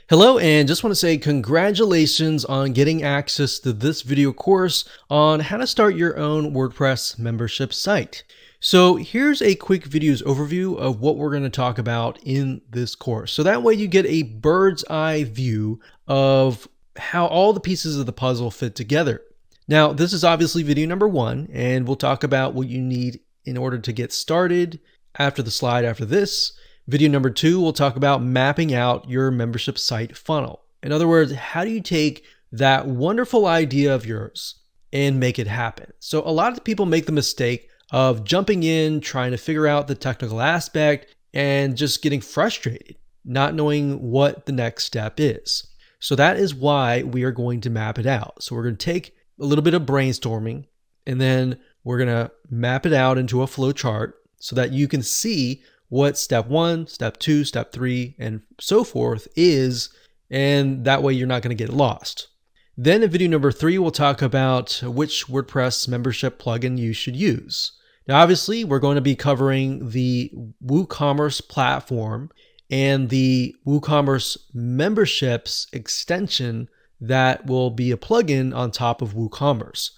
Hello, and just want to say congratulations on getting access to this video course on how to start your own WordPress membership site. So here's a quick video's overview of what we're going to talk about in this course. So that way you get a bird's eye view of how all the pieces of the puzzle fit together. Now, this is obviously video number 1, and we'll talk about what you need in order to get started after the slide after this. Video number 2, we'll talk about mapping out your membership site funnel. In other words, how do you take that wonderful idea of yours and make it happen? So a lot of people make the mistake of jumping in, trying to figure out the technical aspect, and just getting frustrated, not knowing what the next step is. So that is why we are going to map it out. So we're going to take a little bit of brainstorming, and then we're going to map it out into a flow chart so that you can see what step 1, step 2, step 3, and so forth is, and that way you're not going to get lost. Then in video number 3, we'll talk about which WordPress membership plugin you should use. Now, obviously, we're going to be covering the WooCommerce platform and the WooCommerce memberships extension that will be a plugin on top of WooCommerce.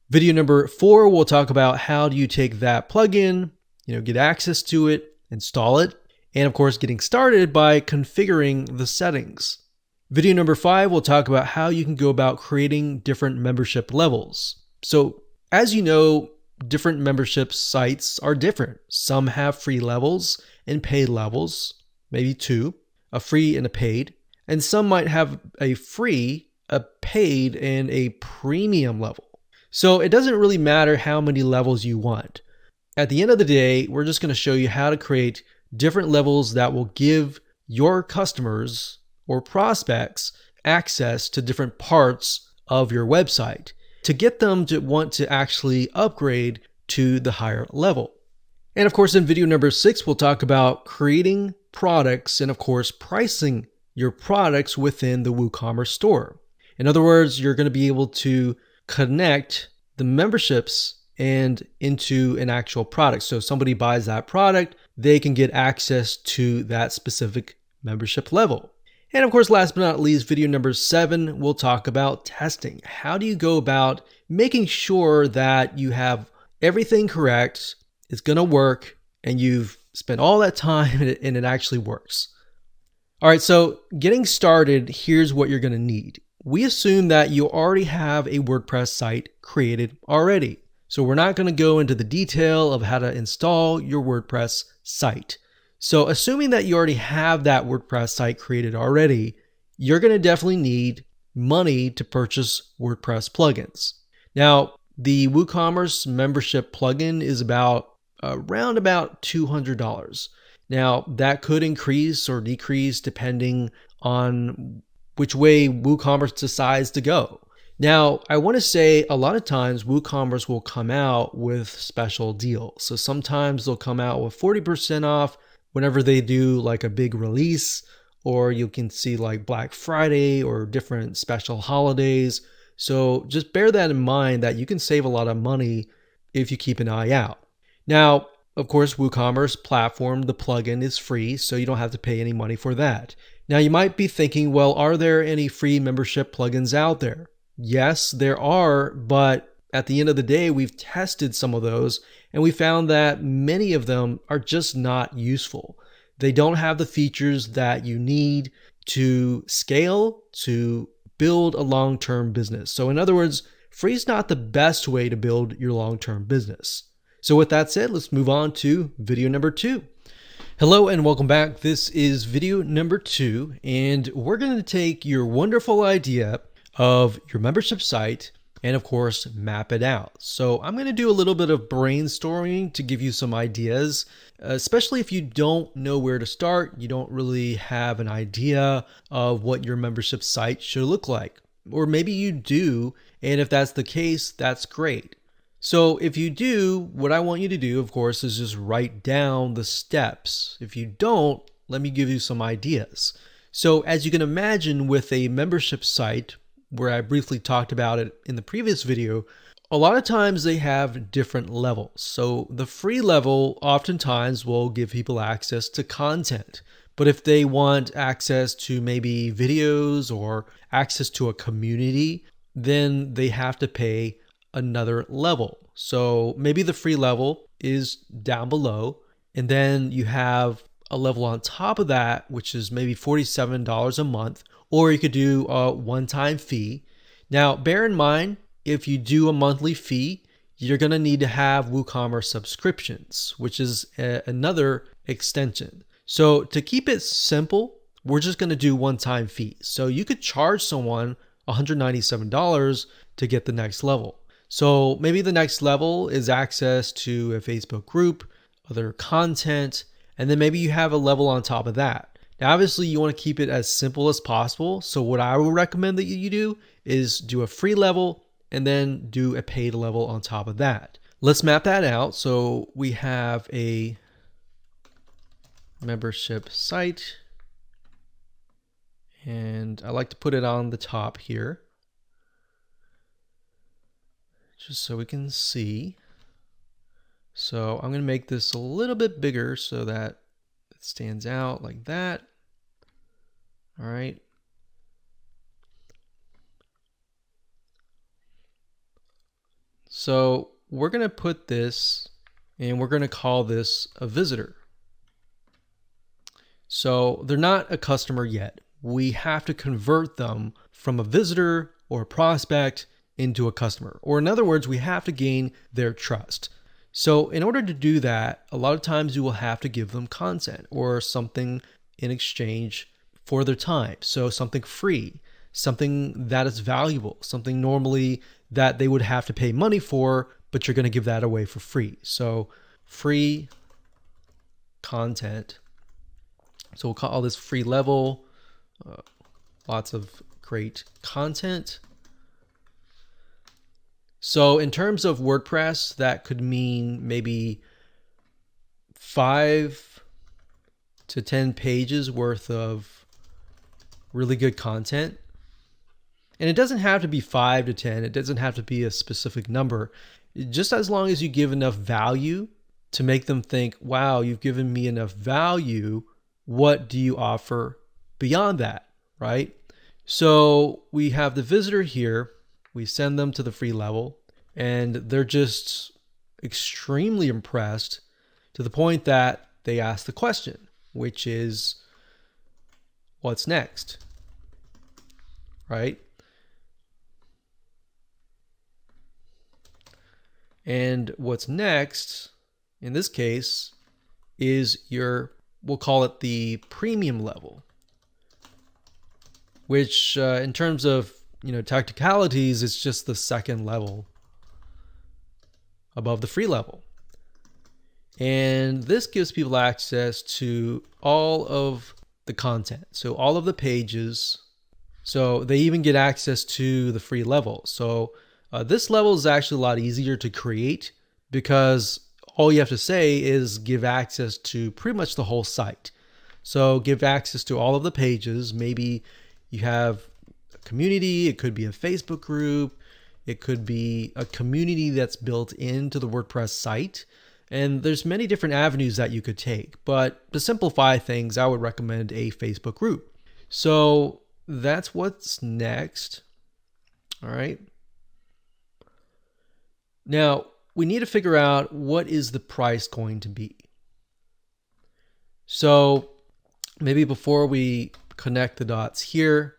Video number 4, we'll talk about how do you take that plugin, get access to it, install it, and of course getting started by configuring the settings. Video number 5, we'll talk about how you can go about creating different membership levels. So as you know, different membership sites are different. Some have free levels and paid levels, maybe 2, a free and a paid, and some might have a free, a paid, and a premium level. So it doesn't really matter how many levels you want. At the end of the day, we're just going to show you how to create different levels that will give your customers or prospects access to different parts of your website to get them to want to actually upgrade to the higher level. And of course, in video number 6, we'll talk about creating products and of course, pricing your products within the WooCommerce store. In other words, you're going to be able to connect the memberships and into an actual product. So if somebody buys that product, they can get access to that specific membership level. And of course, last but not least, video number 7, we'll talk about testing. How do you go about making sure that you have everything correct, it's going to work, and you've spent all that time and it actually works. All right, so getting started, here's what you're going to need. We assume that you already have a WordPress site created already. So we're not going to go into the detail of how to install your WordPress site. So assuming that you already have that WordPress site created already, you're going to definitely need money to purchase WordPress plugins. Now, the WooCommerce membership plugin is around about $200. Now, that could increase or decrease depending on which way WooCommerce decides to go. Now, I want to say a lot of times WooCommerce will come out with special deals. So sometimes they'll come out with 40% off whenever they do like a big release, or you can see like Black Friday or different special holidays. So just bear that in mind that you can save a lot of money if you keep an eye out. Now, of course, WooCommerce platform, the plugin is free, so you don't have to pay any money for that. Now, you might be thinking, well, are there any free membership plugins out there? Yes, there are, but at the end of the day, we've tested some of those and we found that many of them are just not useful. They don't have the features that you need to scale, to build a long-term business. So in other words, free is not the best way to build your long-term business. So with that said, let's move on to video number 2. Hello and welcome back. This is video number 2, and we're going to take your wonderful idea of your membership site and of course map it out. So I'm going to do a little bit of brainstorming to give you some ideas, especially if you don't know where to start, you don't really have an idea of what your membership site should look like. Or maybe you do, and if that's the case, that's great. So if you do, what I want you to do, of course, is just write down the steps. If you don't, let me give you some ideas. So as you can imagine with a membership site, where I briefly talked about it in the previous video, a lot of times they have different levels. So the free level oftentimes will give people access to content, But if they want access to maybe videos or access to a community, then they have to pay another level. So maybe the free level is down below, and then you have a level on top of that, which is maybe $47 a month, or you could do a one-time fee. Now, bear in mind, if you do a monthly fee, you're going to need to have WooCommerce subscriptions, which is another extension. So to keep it simple, we're just going to do one-time fees. So you could charge someone $197 to get the next level. So maybe the next level is access to a Facebook group, other content, and then maybe you have a level on top of that. Now, obviously, you want to keep it as simple as possible. So what I would recommend that you do is do a free level and then do a paid level on top of that. Let's map that out. So we have a membership site, and I like to put it on the top here just so we can see. So I'm going to make this a little bit bigger so that it stands out like that. All right. So we're going to put this, and we're going to call this a visitor. So they're not a customer yet. We have to convert them from a visitor or a prospect into a customer. Or in other words, we have to gain their trust. So in order to do that, a lot of times you will have to give them content or something in exchange for their time. So something free, something that is valuable, something normally that they would have to pay money for, but you're going to give that away for free. So free content. So we'll call this free level. Lots of great content. So in terms of WordPress, that could mean maybe 5 to 10 pages worth of really good content. And it doesn't have to be 5 to 10. It doesn't have to be a specific number. Just as long as you give enough value to make them think, wow, you've given me enough value. What do you offer beyond that, right? So we have the visitor here. We send them to the free level, and they're just extremely impressed to the point that they ask the question, which is, what's next, right? And what's next, in this case, is we'll call it the premium level, which in terms of technicalities, it's just the second level above the free level. And this gives people access to all of the content. So all of the pages. So they even get access to the free level. So this level is actually a lot easier to create because all you have to say is give access to pretty much the whole site. So give access to all of the pages. Maybe you have community, it could be a Facebook group, it could be a community that's built into the WordPress site, and there's many different avenues that you could take. But to simplify things, I would recommend a Facebook group. So that's what's next. All right. Now we need to figure out what is the price going to be. So maybe before we connect the dots here,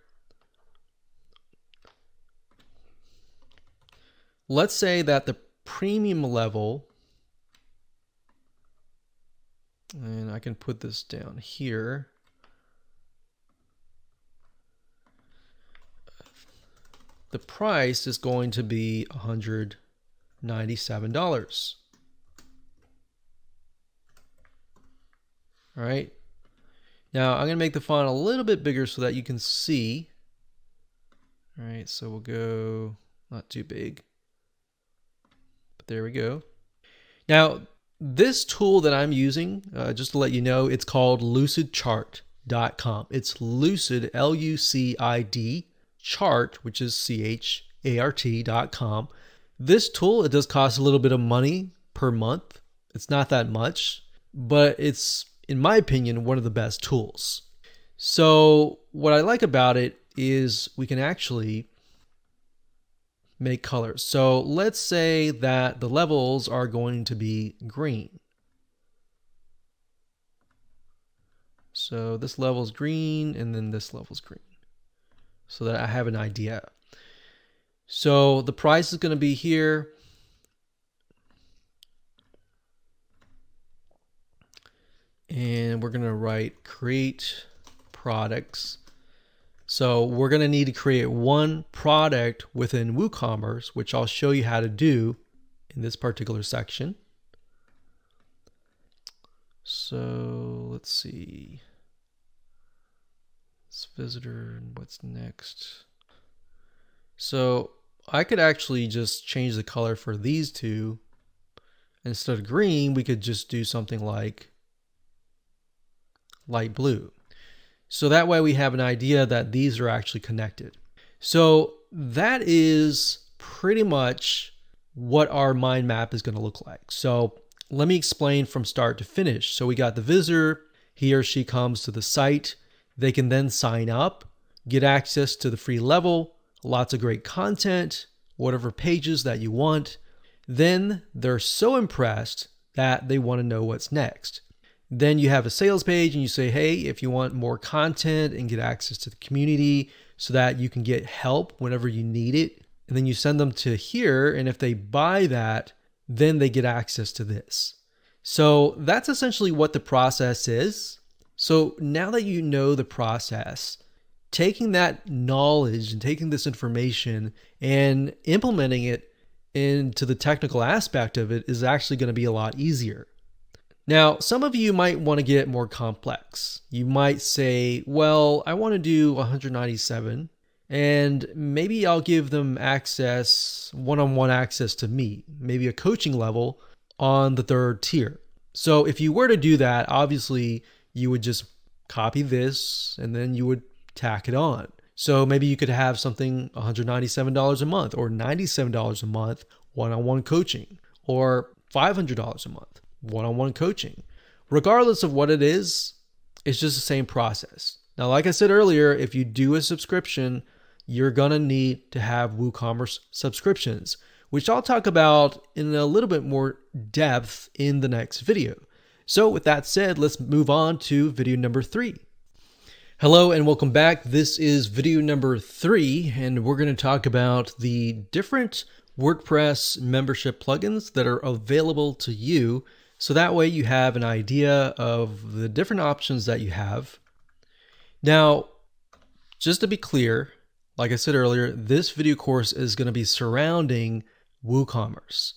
let's say that the premium level, and I can put this down here. The price is going to be $197. All right. Now I'm going to make the font a little bit bigger so that you can see. All right. So we'll go not too big. There we go. Now, this tool that I'm using, just to let you know, it's called lucidchart.com. It's lucid, L-U-C-I-D, chart, which is C-H-A-R-T.com. This tool, it does cost a little bit of money per month. It's not that much, but it's in my opinion, one of the best tools. So what I like about it is we can actually make colors. So let's say that the levels are going to be green. So this level is green and then this level is green, so that I have an idea. So the price is going to be here. And we're going to write create products. So we're going to need to create one product within WooCommerce, which I'll show you how to do in this particular section. So let's see. It's visitor and what's next. So I could actually just change the color for these two. Instead of green, we could just do something like light blue. So that way we have an idea that these are actually connected. So that is pretty much what our mind map is going to look like. So let me explain from start to finish. So we got the visitor, he or she comes to the site. They can then sign up, get access to the free level, lots of great content, whatever pages that you want. Then they're so impressed that they want to know what's next. Then you have a sales page and you say, hey, if you want more content and get access to the community so that you can get help whenever you need it. And then you send them to here. And if they buy that, then they get access to this. So that's essentially what the process is. So now that you know the process, taking that knowledge and taking this information and implementing it into the technical aspect of it is actually going to be a lot easier. Now, some of you might want to get more complex. You might say, well, I want to do 197 and maybe I'll give them access, one-on-one access to me, maybe a coaching level on the third tier. So if you were to do that, obviously you would just copy this and then you would tack it on. So maybe you could have something $197 a month or $97 a month, one-on-one coaching, or $500 a month. One-on-one coaching. Regardless of what it is, it's just the same process. Now, like I said earlier, if you do a subscription, you're going to need to have WooCommerce subscriptions, which I'll talk about in a little bit more depth in the next video. So with that said, let's move on to video number 3. Hello and welcome back. This is video number 3, and we're going to talk about the different WordPress membership plugins that are available to you. So that way you have an idea of the different options that you have. Now, just to be clear, like I said earlier, this video course is going to be surrounding WooCommerce.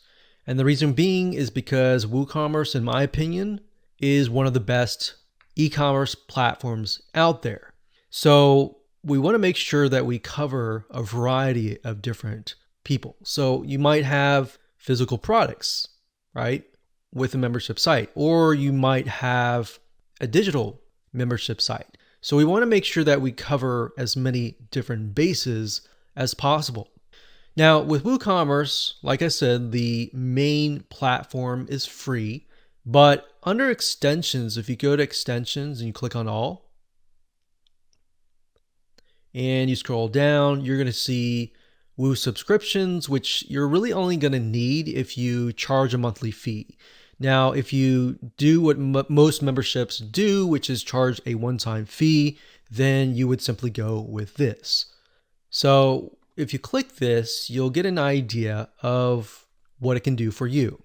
And the reason being is because WooCommerce, in my opinion, is one of the best e-commerce platforms out there. So we want to make sure that we cover a variety of different people. So you might have physical products, right, with a membership site, or you might have a digital membership site. So we want to make sure that we cover as many different bases as possible. Now with WooCommerce, like I said, the main platform is free, but under extensions, if you go to extensions and you click on all and you scroll down, you're going to see Woo subscriptions, which you're really only going to need if you charge a monthly fee. Now, if you do what most memberships do, which is charge a one-time fee, then you would simply go with this. So if you click this, you'll get an idea of what it can do for you.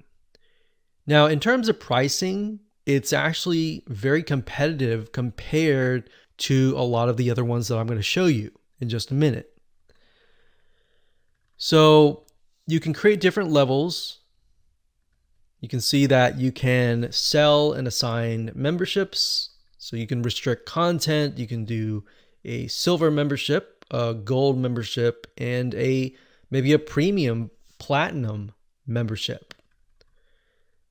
Now, in terms of pricing, it's actually very competitive compared to a lot of the other ones that I'm going to show you in just a minute. So you can create different levels. You can see that you can sell and assign memberships. So you can restrict content. You can do a silver membership, a gold membership, and maybe a premium platinum membership.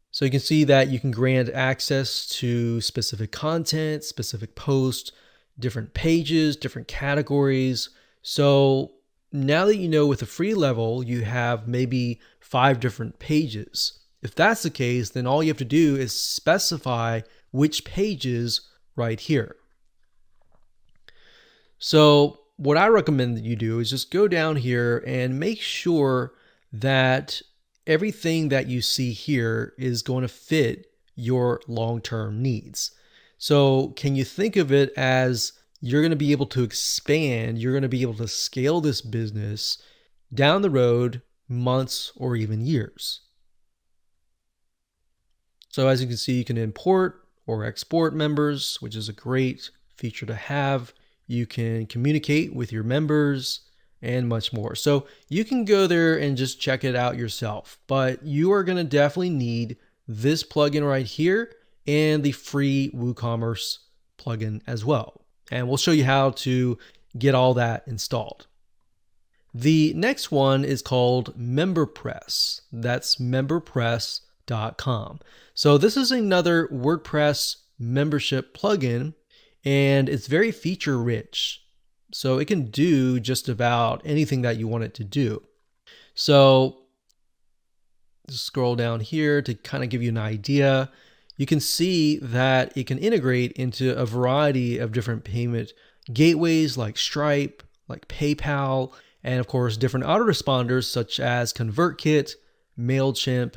So you can see that you can grant access to specific content, specific posts, different pages, different categories. So now that you know with the free level, you have maybe 5 different pages. If that's the case, then all you have to do is specify which pages right here. So what I recommend that you do is just go down here and make sure that everything that you see here is going to fit your long-term needs. So can you think of it as you're going to be able to expand, you're going to be able to scale this business down the road, months or even years. So as you can see, you can import or export members, which is a great feature to have. You can communicate with your members and much more. So you can go there and just check it out yourself, but you are going to definitely need this plugin right here and the free WooCommerce plugin as well. And we'll show you how to get all that installed. The next one is called MemberPress. That's memberpress.com. So this is another WordPress membership plugin, and it's very feature rich. So it can do just about anything that you want it to do. So just scroll down here to kind of give you an idea. You can see that it can integrate into a variety of different payment gateways like Stripe, like PayPal, and of course different autoresponders such as ConvertKit, MailChimp,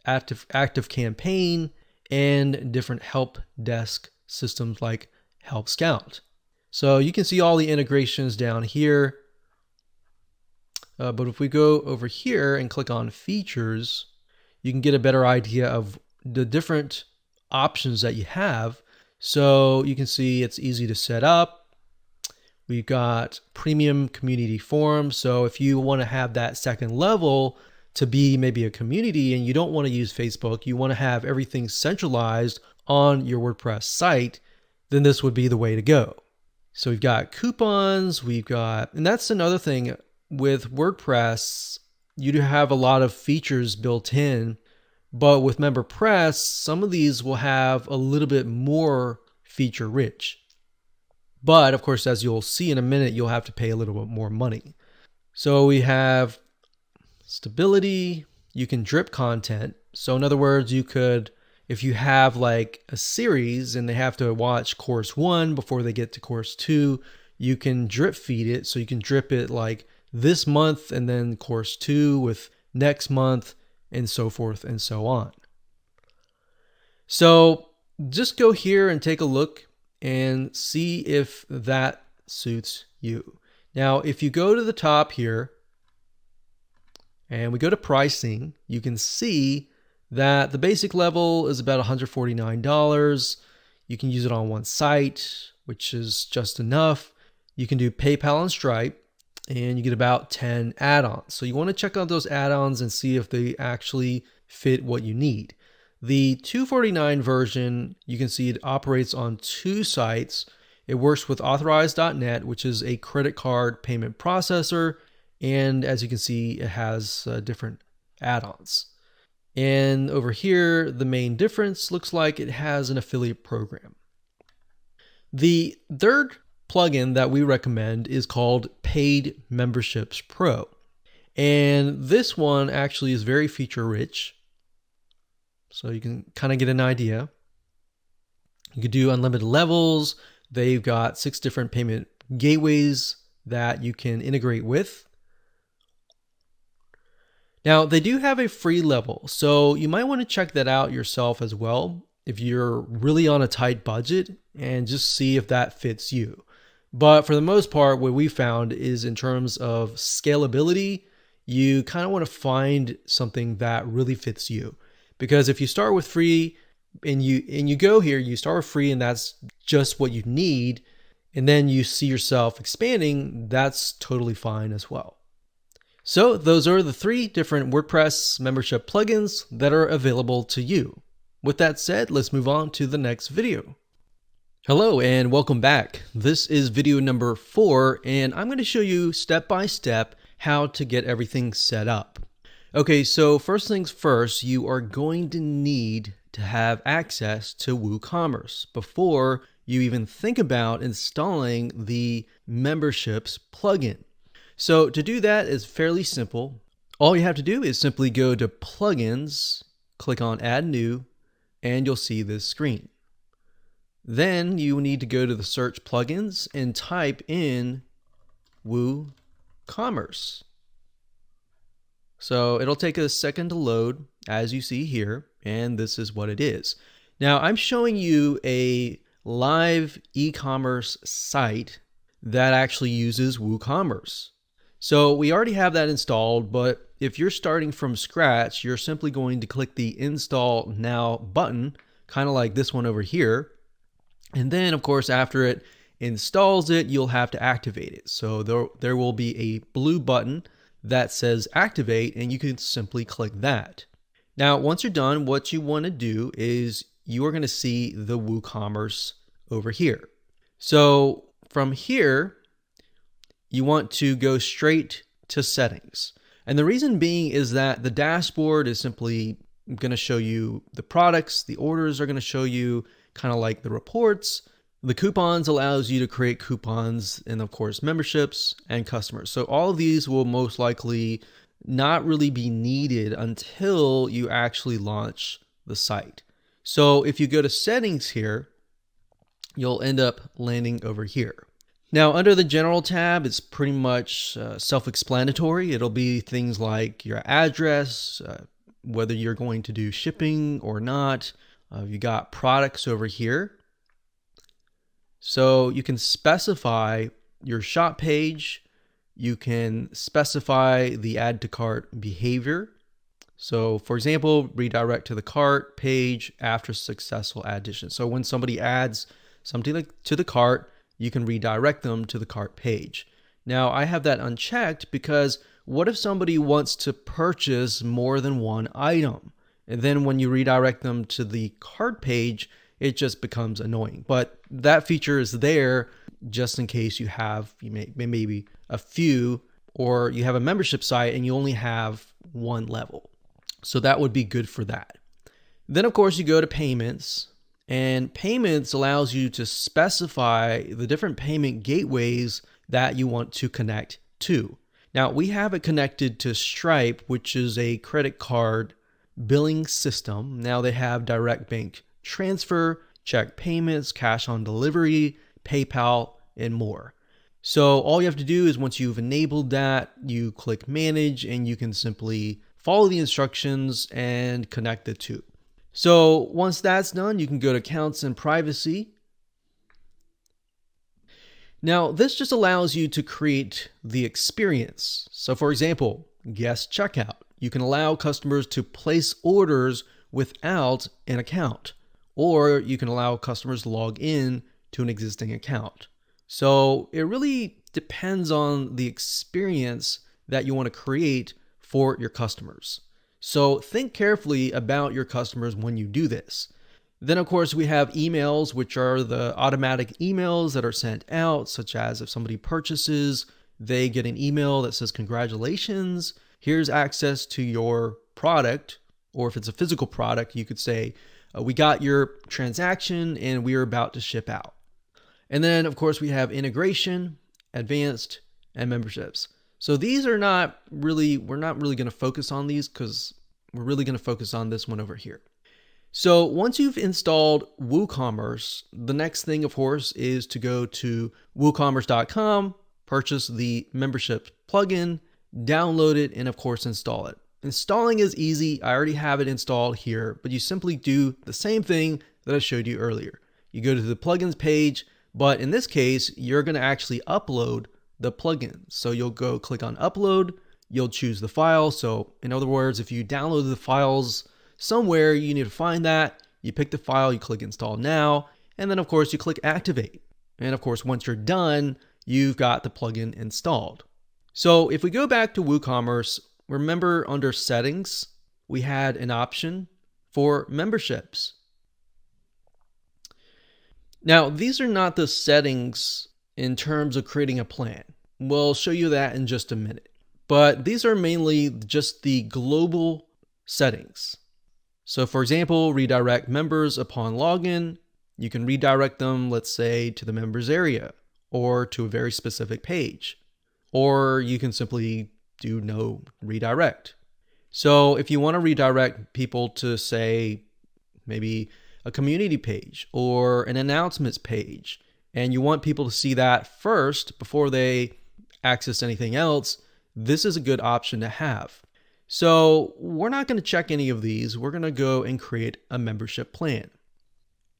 ActiveCampaign, and different help desk systems like Help Scout. So you can see all the integrations down here. But if we go over here and click on features, you can get a better idea of the different options that you have. So you can see it's easy to set up. We've got premium community forums. So if you want to have that second level to be maybe a community and you don't want to use Facebook, you want to have everything centralized on your WordPress site, then this would be the way to go. So we've got coupons, and that's another thing with WordPress, you do have a lot of features built in, but with MemberPress, some of these will have a little bit more feature rich. But of course, as you'll see in a minute, you'll have to pay a little bit more money. So we have stability, you can drip content. So in other words, you could, if you have like a series and they have to watch course 1 before they get to course 2, you can drip feed it. So you can drip it like this month and then course 2 with next month and so forth and so on. So just go here and take a look and see if that suits you. Now, if you go to the top here and we go to pricing, you can see that the basic level is about $149. You can use it on one site, which is just enough. You can do PayPal and Stripe, and you get about 10 add-ons. So you want to check out those add-ons and see if they actually fit what you need. The $249 version, you can see it operates on 2 sites. It works with Authorize.net, which is a credit card payment processor. And as you can see, it has different add-ons. And over here, the main difference looks like it has an affiliate program. The third plugin that we recommend is called Paid Memberships Pro. And this one actually is very feature rich. So you can kind of get an idea. You can do unlimited levels. They've got 6 different payment gateways that you can integrate with. Now, they do have a free level, so you might want to check that out yourself as well if you're really on a tight budget and just see if that fits you. But for the most part, what we found is in terms of scalability, you kind of want to find something that really fits you. Because if you start with free and you go here, you start with free and that's just what you need, and then you see yourself expanding, that's totally fine as well. So those are the 3 different WordPress membership plugins that are available to you. With that said, let's move on to the next video. Hello and welcome back. This is video number 4, and I'm going to show you step by step how to get everything set up. Okay, so first things first, you are going to need to have access to WooCommerce before you even think about installing the memberships plugin. So to do that is fairly simple. All you have to do is simply go to plugins, click on add new, and you'll see this screen. Then you need to go to the search plugins and type in wooCommerce. So it'll take a second to load, as you see here, and this is what it is. Now I'm showing you a live e-commerce site that actually uses wooCommerce. So we already have that installed, but if you're starting from scratch, you're simply going to click the Install Now button, kind of like this one over here. And then, of course, after it installs it, you'll have to activate it. So there will be a blue button that says Activate, and you can simply click that. Now, once you're done, what you want to do is you are going to see the WooCommerce over here. So from here, you want to go straight to settings. And the reason being is that the dashboard is simply going to show you the products, the orders are going to show you kind of like the reports. The coupons allows you to create coupons, and of course memberships and customers. So all of these will most likely not really be needed until you actually launch the site. So if you go to settings here, you'll end up landing over here. Now under the general tab, it's pretty much self-explanatory. It'll be things like your address, whether you're going to do shipping or not. You got products over here. So you can specify your shop page. You can specify the add to cart behavior. So for example, redirect to the cart page after successful addition. So when somebody adds something to the cart, you can redirect them to the cart page. Now I have that unchecked because what if somebody wants to purchase more than one item? And then when you redirect them to the cart page, it just becomes annoying. But that feature is there just in case you have maybe a few, or you have a membership site and you only have one level. So that would be good for that. Then of course you go to payments, and payments allows you to specify the different payment gateways that you want to connect to. Now we have it connected to Stripe, which is a credit card billing system. Now they have direct bank transfer, check payments, cash on delivery, PayPal, and more. So all you have to do is once you've enabled that, you click manage and you can simply follow the instructions and connect the two. So once that's done, you can go to accounts and privacy. Now this just allows you to create the experience. So for example, guest checkout. You can allow customers to place orders without an account, or you can allow customers to log in to an existing account. So it really depends on the experience that you want to create for your customers. So think carefully about your customers when you do this. Then of course we have emails, which are the automatic emails that are sent out, such as if somebody purchases, they get an email that says, congratulations, here's access to your product. Or if it's a physical product, you could say, we got your transaction and we are about to ship out. And then of course we have integration, advanced, and memberships. So these are not really, we're not really going to focus on these because we're really going to focus on this one over here. So once you've installed WooCommerce, the next thing of course is to go to woocommerce.com, purchase the membership plugin, download it, and of course install it. Installing is easy. I already have it installed here, but you simply do the same thing that I showed you earlier. You go to the plugins page, but in this case, you're going to actually upload the plugin. So you'll go click on upload, you'll choose the file. So in other words, if you download the files somewhere, you need to find that. You pick the file, you click install now, and then of course you click activate. And of course, once you're done, you've got the plugin installed. So if we go back to WooCommerce, remember under settings, we had an option for memberships. Now, these are not the settings in terms of creating a plan. We'll show you that in just a minute. But these are mainly just the global settings. So for example, redirect members upon login. You can redirect them, let's say, to the members area or to a very specific page. Or you can simply do no redirect. So if you want to redirect people to, say, maybe a community page or an announcements page, and you want people to see that first before they access anything else, this is a good option to have. So we're not going to check any of these. We're going to go and create a membership plan.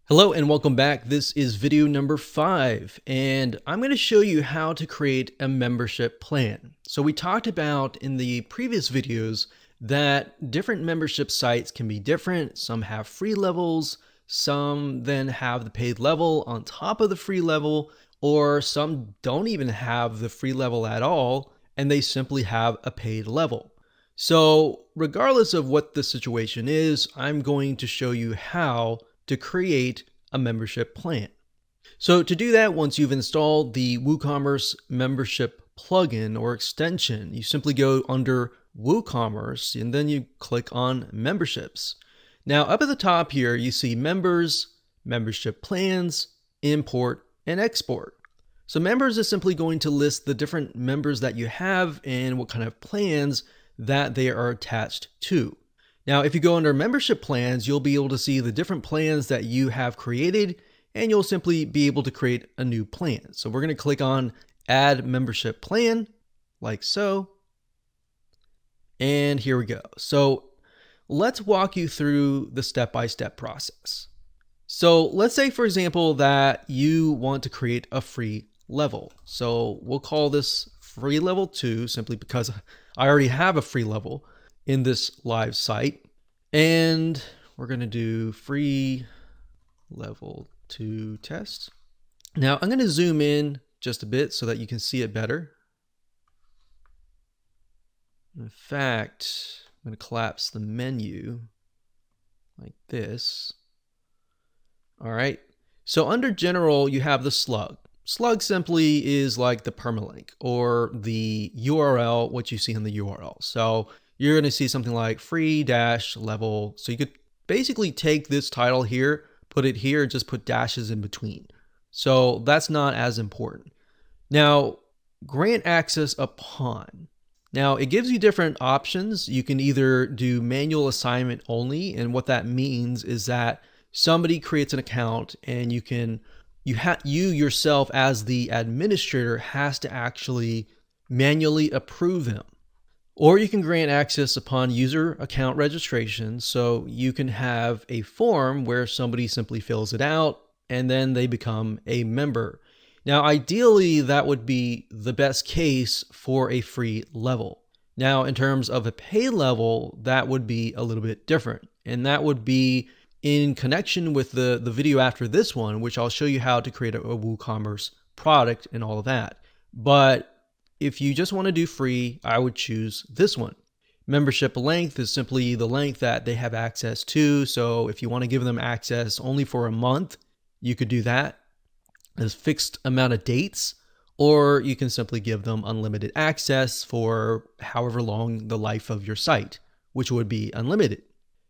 Hello and welcome back. This is video number 5, and I'm going to show you how to create a membership plan. So we talked about in the previous videos that different membership sites can be different. Some have free levels, some then have the paid level on top of the free level, or some don't even have the free level at all, and they simply have a paid level. So regardless of what the situation is, I'm going to show you how to create a membership plan. So to do that, once you've installed the WooCommerce membership plugin or extension, you simply go under WooCommerce and then you click on memberships. Now up at the top here, you see members, membership plans, import, and export. So members is simply going to list the different members that you have and what kind of plans that they are attached to. Now, if you go under membership plans, you'll be able to see the different plans that you have created, and you'll simply be able to create a new plan. So we're going to click on add membership plan like so. And here we go. So let's walk you through the step-by-step process. So let's say, for example, that you want to create a free level. So we'll call this free level 2 simply because I already have a free level in this live site. And we're going to do free level 2 test. Now I'm going to zoom in just a bit so that you can see it better. In fact, I'm going to collapse the menu like this. All right. So under general, you have the slug. Slug simply is like the permalink or the URL, what you see in the URL. So you're going to see something like free-level. So you could basically take this title here, put it here, just put dashes in between. So that's not as important. Now, grant access upon. Now it gives you different options. You can either do manual assignment only. And what that means is that somebody creates an account and you yourself as the administrator has to actually manually approve them. Or you can grant access upon user account registration. So you can have a form where somebody simply fills it out and then they become a member. Now, ideally, that would be the best case for a free level. Now, in terms of a pay level, that would be a little bit different. And that would be in connection with the video after this one, which I'll show you how to create a WooCommerce product and all of that. But if you just want to do free, I would choose this one. Membership length is simply the length that they have access to. So if you want to give them access only for a month, you could do that. There's a fixed amount of dates, or you can simply give them unlimited access for however long the life of your site, which would be unlimited.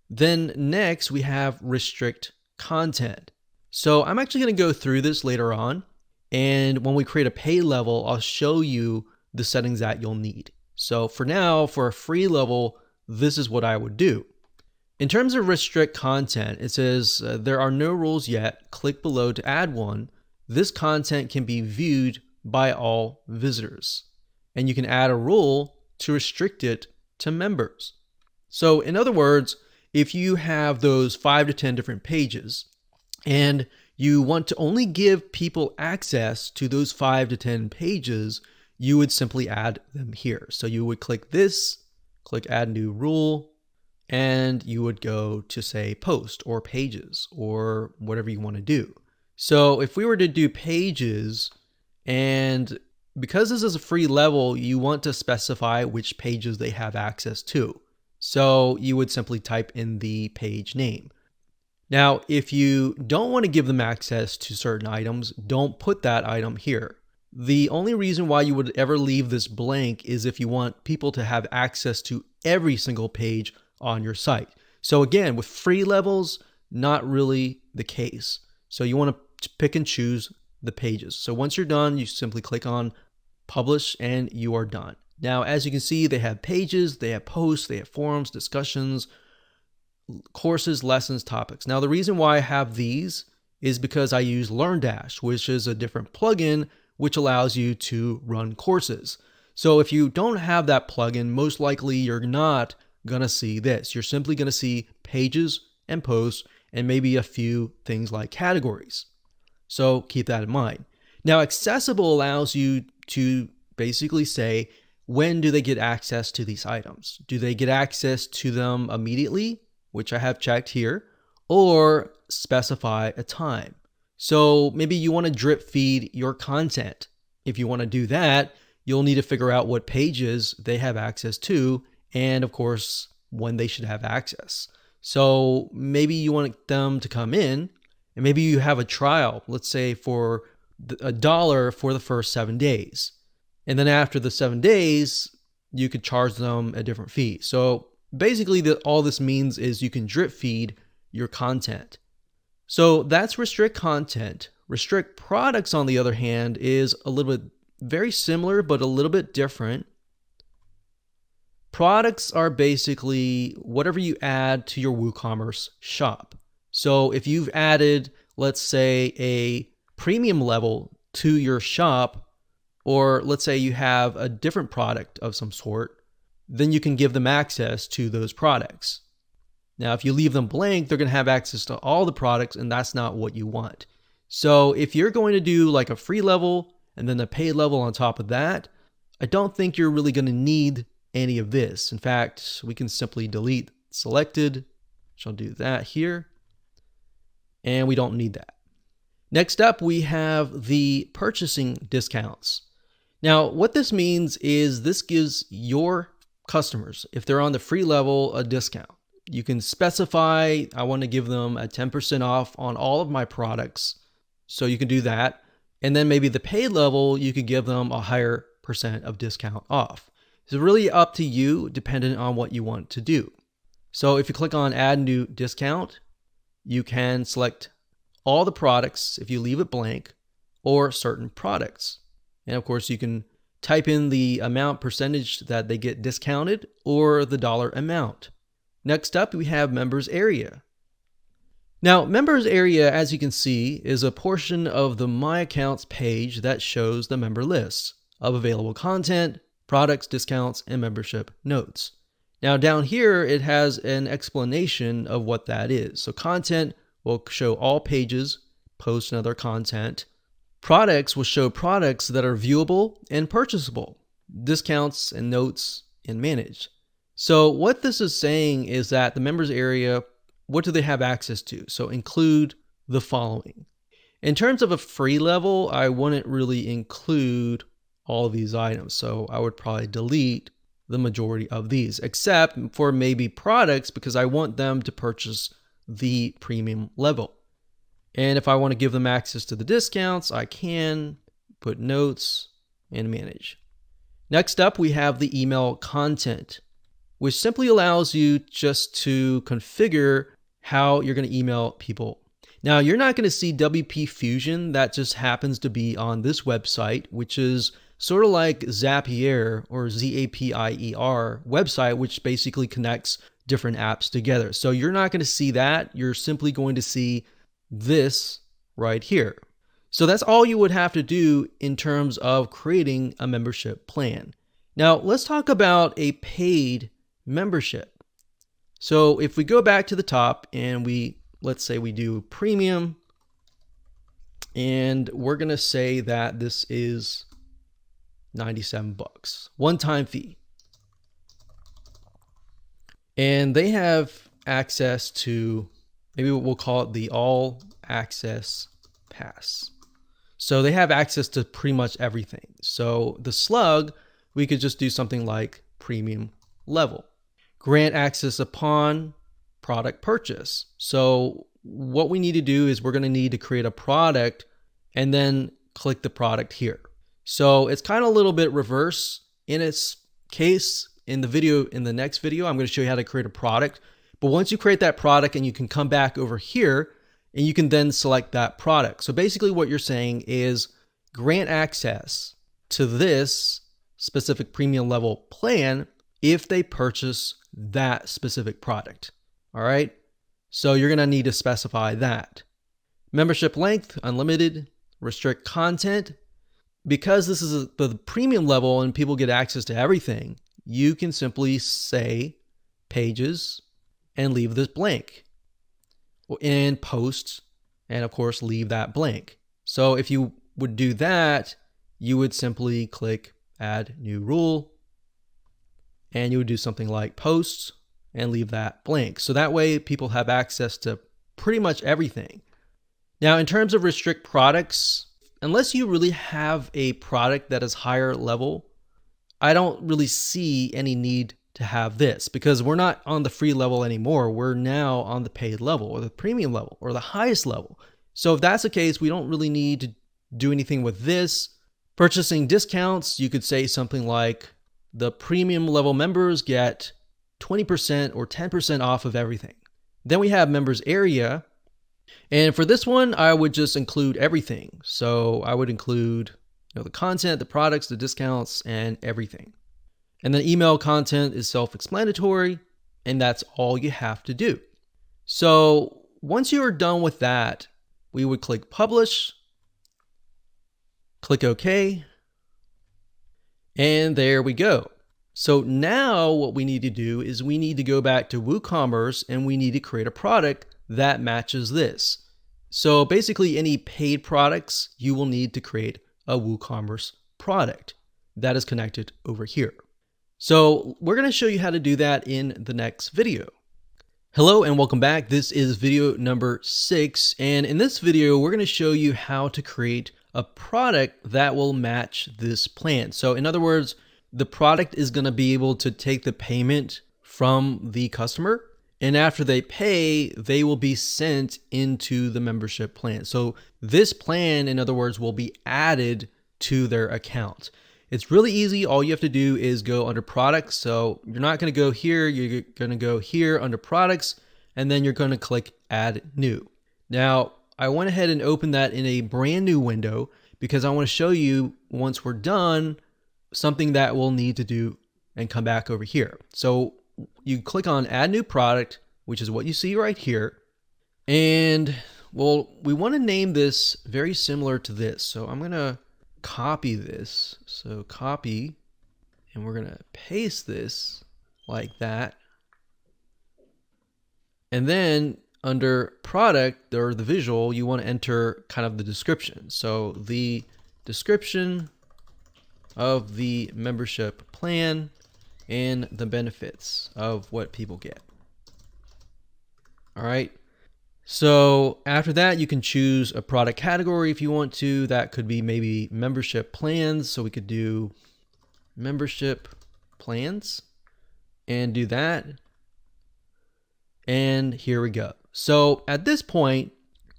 Then next we have restrict content. So I'm actually going to go through this later on. And when we create a pay level, I'll show you the settings that you'll need. So for now, for a free level, this is what I would do. In terms of restrict content, it says there are no rules yet. Click below to add one. This content can be viewed by all visitors. And you can add a rule to restrict it to members. So in other words, if you have those 5 to 10 different pages and you want to only give people access to those 5 to 10 pages, you would simply add them here. So you would click this, click add new rule, and you would go to say post or pages or whatever you want to do. So if we were to do pages, and because this is a free level, you want to specify which pages they have access to. So you would simply type in the page name. Now, if you don't want to give them access to certain items, don't put that item here. The only reason why you would ever leave this blank is if you want people to have access to every single page on your site. So again, with free levels, not really the case. So you want to pick and choose the pages. So once you're done, you simply click on publish and you are done. Now, as you can see, they have pages, they have posts, they have forums, discussions, courses, lessons, topics. Now, the reason why I have these is because I use LearnDash, which is a different plugin which allows you to run courses. So if you don't have that plugin, most likely you're not going to see this. You're simply going to see pages and posts and maybe a few things like categories. So keep that in mind. Now, accessible allows you to basically say, when do they get access to these items? Do they get access to them immediately, which I have checked here, or specify a time? So maybe you want to drip feed your content. If you want to do that, you'll need to figure out what pages they have access to, and of course, when they should have access. So maybe you want them to come in, and maybe you have a trial, let's say for $1 for the first 7 days. And then after the 7 days, you could charge them a different fee. So basically all this means is you can drip feed your content. So that's restrict content. Restrict products, on the other hand, is a little bit very similar, but a little bit different. Products are basically whatever you add to your WooCommerce shop. So if you've added, let's say, a premium level to your shop, or let's say you have a different product of some sort, then you can give them access to those products. Now, if you leave them blank, they're going to have access to all the products, and that's not what you want. So if you're going to do like a free level and then a paid level on top of that, I don't think you're really going to need any of this. In fact, we can simply delete selected, which I'll do that here, and we don't need that. Next up, we have the purchasing discounts. Now, what this means is this gives your customers, if they're on the free level, a discount. You can specify, I want to give them a 10% off on all of my products. So you can do that. And then maybe the paid level, you could give them a higher percent of discount off. It's really up to you, dependent on what you want to do. So if you click on add new discount, you can select all the products if you leave it blank, or certain products. And of course, you can type in the amount percentage that they get discounted or the dollar amount. Next up, we have members area. Now, members area, as you can see, is a portion of the My Accounts page that shows the member lists of available content, products, discounts, and membership notes. Now, down here, it has an explanation of what that is. So content will show all pages, posts, and other content. Products will show products that are viewable and purchasable, discounts and notes, and managed. So what this is saying is that the members area, what do they have access to? So include the following. In terms of a free level, I wouldn't really include all of these items. So I would probably delete the majority of these, except for maybe products, because I want them to purchase the premium level. And if I want to give them access to the discounts, I can put notes and manage. Next up, we have the email content, which simply allows you just to configure how you're going to email people. Now, you're not going to see WP Fusion. That just happens to be on this website, which is sort of like Zapier or Zapier website, which basically connects different apps together. So you're not going to see that. You're simply going to see this right here. So that's all you would have to do in terms of creating a membership plan. Now, let's talk about a paid membership. So if we go back to the top and let's say we do premium, and we're going to say that this is $97, one-time fee. And they have access to, maybe we'll call it the all access pass. So they have access to pretty much everything. So the slug, we could just do something like premium level. Grant access upon product purchase. So what we need to do is we're going to need to create a product and then click the product here. So it's kind of a little bit reverse in its case. In the next video, I'm going to show you how to create a product. But once you create that product, and you can come back over here and you can then select that product. So basically what you're saying is grant access to this specific premium level plan if they purchase that specific product. All right. So you're going to need to specify that. Membership length, unlimited. Restrict content. Because this is the premium level and people get access to everything, you can simply say pages and leave this blank. And posts, and of course leave that blank. So if you would do that, you would simply click add new rule, and you would do something like posts and leave that blank. So that way people have access to pretty much everything. Now, in terms of restrict products, unless you really have a product that is higher level, I don't really see any need to have this, because we're not on the free level anymore. We're now on the paid level or the premium level or the highest level. So if that's the case, we don't really need to do anything with this. Purchasing discounts, you could say something like the premium level members get 20% or 10% off of everything. Then we have members area. And for this one, I would just include everything. So I would include the content, the products, the discounts, and everything. And then email content is self-explanatory, and that's all you have to do. So once you are done with that, we would click publish, click OK, and there we go. So now what we need to do is we need to go back to WooCommerce and we need to create a product that matches this. So basically any paid products, you will need to create a WooCommerce product that is connected over here. So we're going to show you how to do that in the next video. Hello and welcome back. This is video number 6. And in this video, we're going to show you how to create a product that will match this plan. So in other words, the product is going to be able to take the payment from the customer, and after they pay, they will be sent into the membership plan. So this plan, in other words, will be added to their account. It's really easy. All you have to do is go under products. So you're not going to go here. You're going to go here under products, and then you're going to click add new. Now, I went ahead and opened that in a brand new window because I want to show you, once we're done, something that we'll need to do and come back over here. So you click on add new product, which is what you see right here. And well, we want to name this very similar to this. So I'm going to copy this. So copy, and we're going to paste this like that. And then under product or the visual, you want to enter kind of the description. So the description of the membership plan and the benefits of what people get. All right. So after that, you can choose a product category if you want to. That could be maybe membership plans. So we could do membership plans and do that. And here we go. So at this point,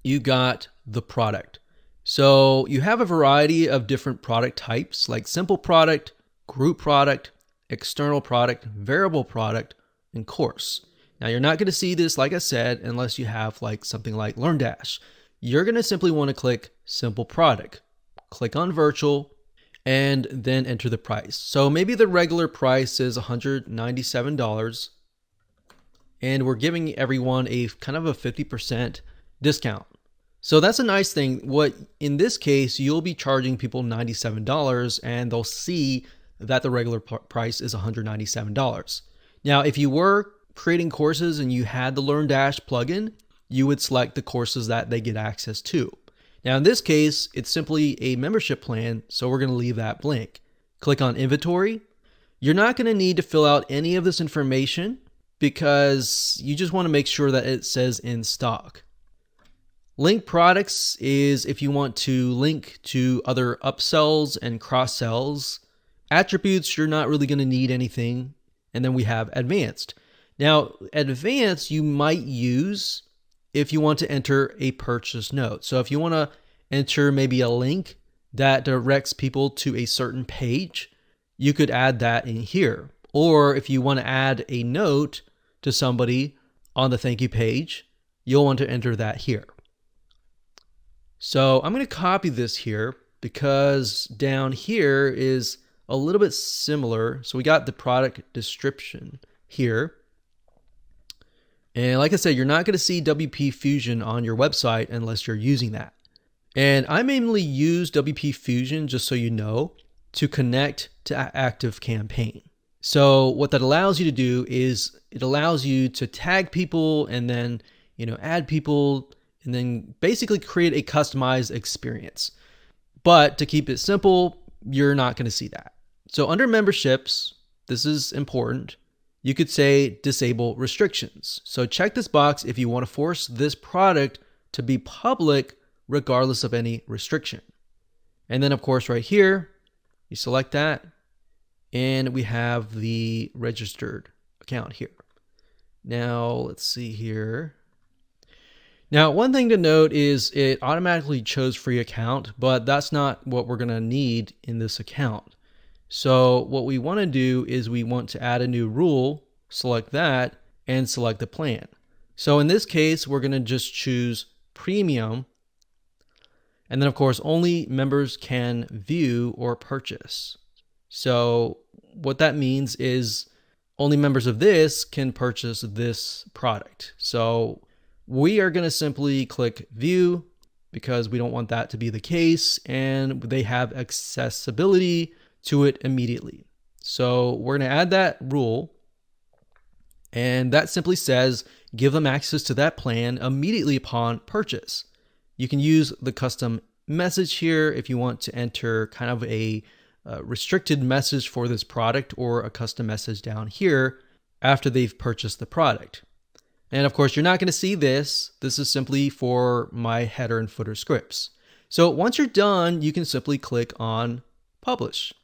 you got the product. So you have a variety of different product types, like simple product, group product, external product, variable product, and course. Now you're not going to see this, like I said, unless you have like something like LearnDash. You're going to simply want to click simple product, click on virtual, and then enter the price. So maybe the regular price is $197, and we're giving everyone a kind of a 50% discount. So that's a nice thing. What in this case, you'll be charging people $97 and they'll see that the regular price is $197. Now, if you were creating courses and you had the LearnDash plugin, you would select the courses that they get access to. Now, in this case, it's simply a membership plan, so we're going to leave that blank. Click on inventory. You're not going to need to fill out any of this information because you just want to make sure that it says in stock. Link products is if you want to link to other upsells and cross-sells. Attributes, you're not really going to need anything. And then we have advanced. Now, advanced you might use if you want to enter a purchase note. So if you want to enter maybe a link that directs people to a certain page, you could add that in here. Or if you want to add a note to somebody on the thank you page, you'll want to enter that here. So I'm going to copy this here because down here is a little bit similar. So we got the product description here. And like I said, you're not going to see WP Fusion on your website unless you're using that. And I mainly use WP Fusion, just so you know, to connect to ActiveCampaign. So what that allows you to do is it allows you to tag people and then, add people and then basically create a customized experience. But to keep it simple, you're not going to see that. So under memberships, this is important. You could say disable restrictions. So check this box if you want to force this product to be public regardless of any restriction. And then of course right here, you select that and we have the registered account here. Now let's see here. Now, one thing to note is it automatically chose free account, but that's not what we're going to need in this account. So what we want to do is we want to add a new rule, select that, and select the plan. So in this case, we're going to just choose premium. And then of course, only members can view or purchase. So what that means is only members of this can purchase this product. So we are going to simply click view because we don't want that to be the case, and they have accessibility to it immediately. So we're going to add that rule, and that simply says give them access to that plan immediately upon purchase. You can use the custom message here if you want to enter kind of a restricted message for this product, or a custom message down here after they've purchased the product. And of course, you're not going to see this. This is simply for my header and footer scripts. So once you're done, you can simply click on publish.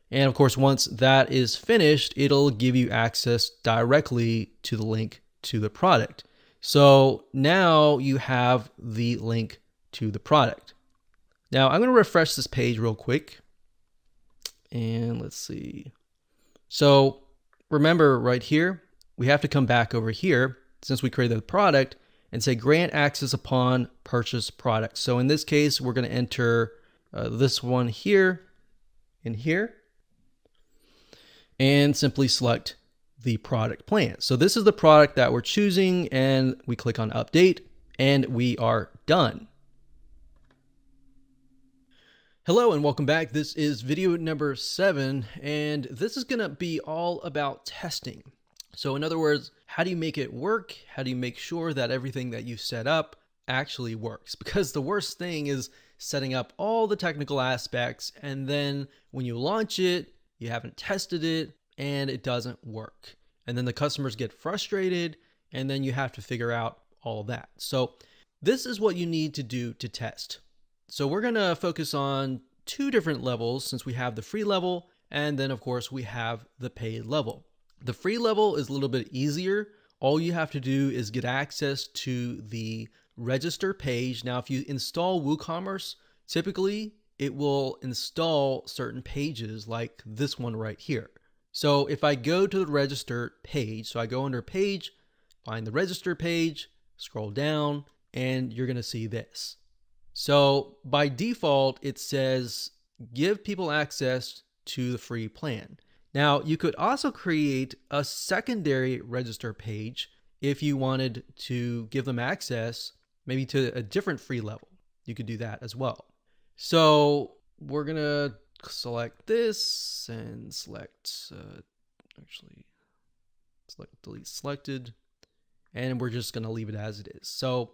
And of course, once that is finished, it'll give you access directly to the link to the product. So now you have the link to the product. Now I'm going to refresh this page real quick. And let's see. So remember right here, we have to come back over here since we created the product and say grant access upon purchase product. So in this case, we're going to enter this one here in here and simply select the product plan. So this is the product that we're choosing, and we click on update and we are done. Hello and welcome back. This is video number 7, and this is going to be all about testing. So in other words, how do you make it work? How do you make sure that everything that you set up actually works? Because the worst thing is setting up all the technical aspects, and then when you launch it, you haven't tested it and it doesn't work. And then the customers get frustrated, and then you have to figure out all of that. So this is what you need to do to test. So we're going to focus on 2 different levels, since we have the free level and then of course we have the paid level. The free level is a little bit easier. All you have to do is get access to the register page. Now, if you install WooCommerce, typically it will install certain pages like this one right here. So if I go to the register page, so I go under page, find the register page, scroll down, and you're going to see this. So by default, it says give people access to the free plan. Now, you could also create a secondary register page if you wanted to give them access maybe to a different free level. You could do that as well. So we're going to select this and select, select delete selected, and we're just going to leave it as it is. So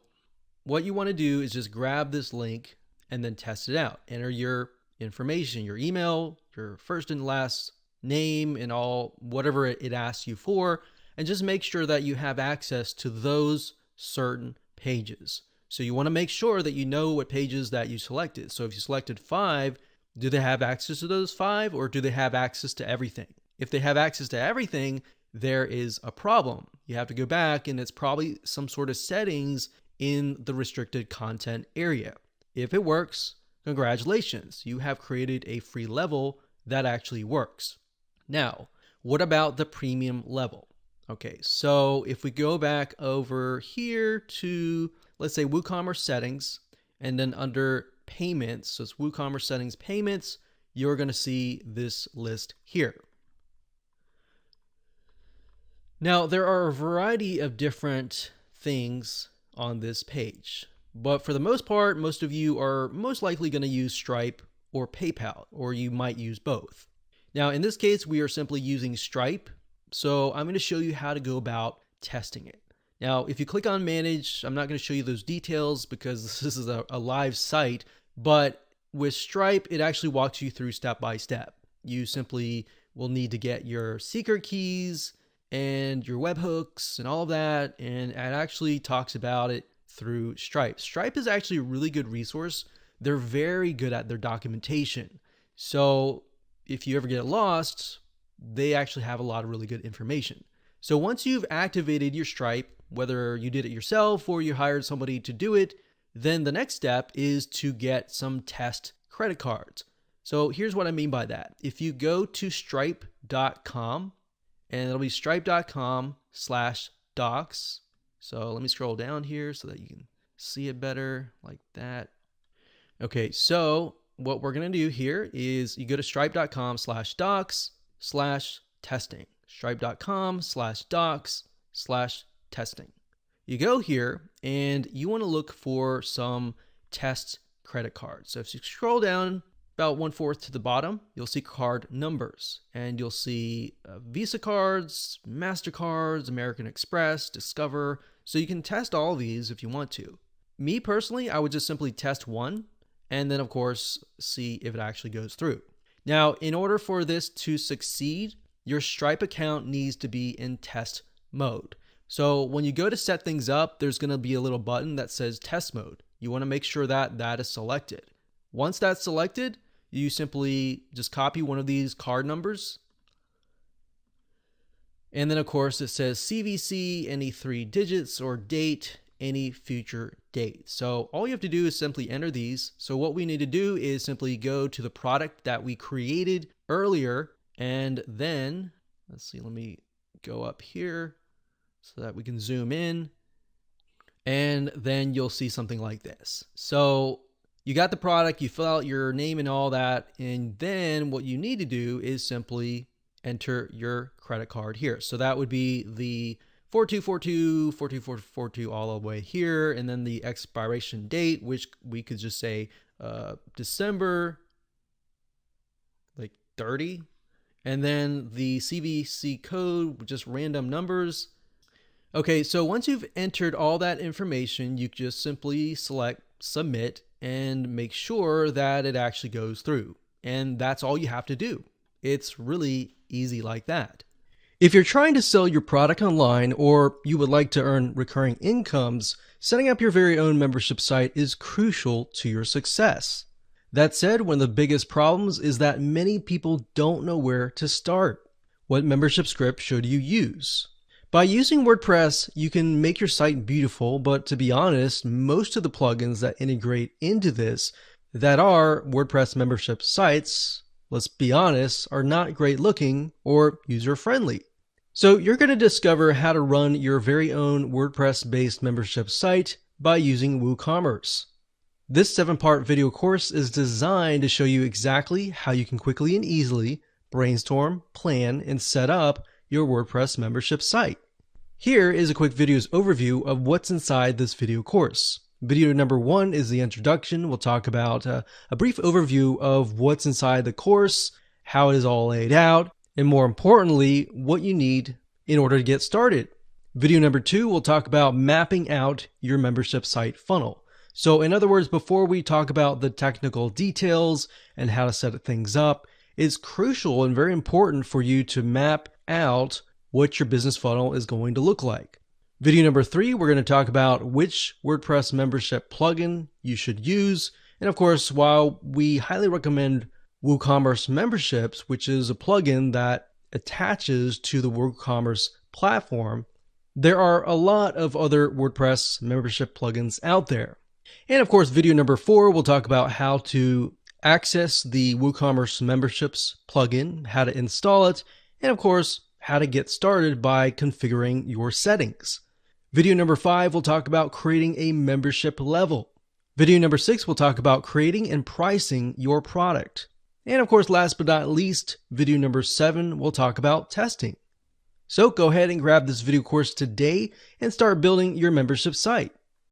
what you want to do is just grab this link and then test it out. Enter your information, your email, your first and last name, and all whatever it asks you for, and just make sure that you have access to those certain pages. So you want to make sure that you know what pages that you selected. So if you selected 5, do they have access to those 5, or do they have access to everything? If they have access to everything, there is a problem. You have to go back, and it's probably some sort of settings in the restricted content area. If it works, congratulations, you have created a free level that actually works. Now, what about the premium level? Okay, so if we go back over here to, let's say, WooCommerce settings, and then under payments, so it's WooCommerce settings payments, you're going to see this list here. Now, there are a variety of different things on this page, but for the most part, most of you are most likely going to use Stripe or PayPal, or you might use both. Now, in this case, we are simply using Stripe, so I'm going to show you how to go about testing it. Now, if you click on Manage, I'm not going to show you those details because this is a live site, but with Stripe, it actually walks you through step by step. You simply will need to get your secret keys and your webhooks and all of that, and it actually talks about it through Stripe. Stripe is actually a really good resource. They're very good at their documentation. So if you ever get lost, they actually have a lot of really good information. So once you've activated your Stripe, whether you did it yourself or you hired somebody to do it, then the next step is to get some test credit cards. So here's what I mean by that. If you go to stripe.com, and it'll be stripe.com/docs. So let me scroll down here so that you can see it better like that. Okay, so what we're going to do here is you go to stripe.com/docs/testing. Stripe.com/docs/testing. You go here and you want to look for some test credit cards. So if you scroll down about 1/4 to the bottom, you'll see card numbers, and you'll see Visa cards, MasterCards, American Express, Discover. So you can test all of these if you want to. Me personally, I would just simply test one, and then of course, see if it actually goes through. Now, in order for this to succeed, your Stripe account needs to be in test mode. So when you go to set things up, there's going to be a little button that says test mode. You want to make sure that that is selected. Once that's selected, you simply just copy one of these card numbers. And then of course it says CVC, any 3 digits, or date, any future date. So all you have to do is simply enter these. So what we need to do is simply go to the product that we created earlier, and then, let's see, let me go up here so that we can zoom in, and then you'll see something like this. So you got the product, you fill out your name and all that, and then what you need to do is simply enter your credit card here. So that would be the 4242, 4242 all the way here, and then the expiration date, which we could just say December 30, and then the CVC code, just random numbers. Okay, so once you've entered all that information, you just simply select submit and make sure that it actually goes through. And that's all you have to do. It's really easy like that. If you're trying to sell your product online, or you would like to earn recurring incomes, setting up your very own membership site is crucial to your success. That said, one of the biggest problems is that many people don't know where to start. What membership script should you use? By using WordPress, you can make your site beautiful, but to be honest, most of the plugins that integrate into this that are WordPress membership sites, let's be honest, are not great looking or user friendly. So you're going to discover how to run your very own WordPress-based membership site by using wooCommerce. This 7-part video course is designed to show you exactly how you can quickly and easily brainstorm, plan, and set up your WordPress membership site. Here is a quick video's overview of what's inside this video course. Video number 1 is the introduction. We'll talk about a brief overview of what's inside the course, how it is all laid out, and more importantly, what you need in order to get started. Video number 2, we'll talk about mapping out your membership site funnel. So in other words, before we talk about the technical details and how to set things up, it's crucial and very important for you to map out what your business funnel is going to look like. Video number 3, we're going to talk about which WordPress membership plugin you should use. And of course, while we highly recommend WooCommerce memberships, which is a plugin that attaches to the WooCommerce platform, there are a lot of other WordPress membership plugins out there. And of course, video number 4, we'll talk about how to access the WooCommerce memberships plugin, how to install it, and of course, how to get started by configuring your settings. Video number 5, we'll talk about creating a membership level. Video number 6, we'll talk about creating and pricing your product. And of course, last but not least, video number 7, we'll talk about testing. So go ahead and grab this video course today and start building your membership site.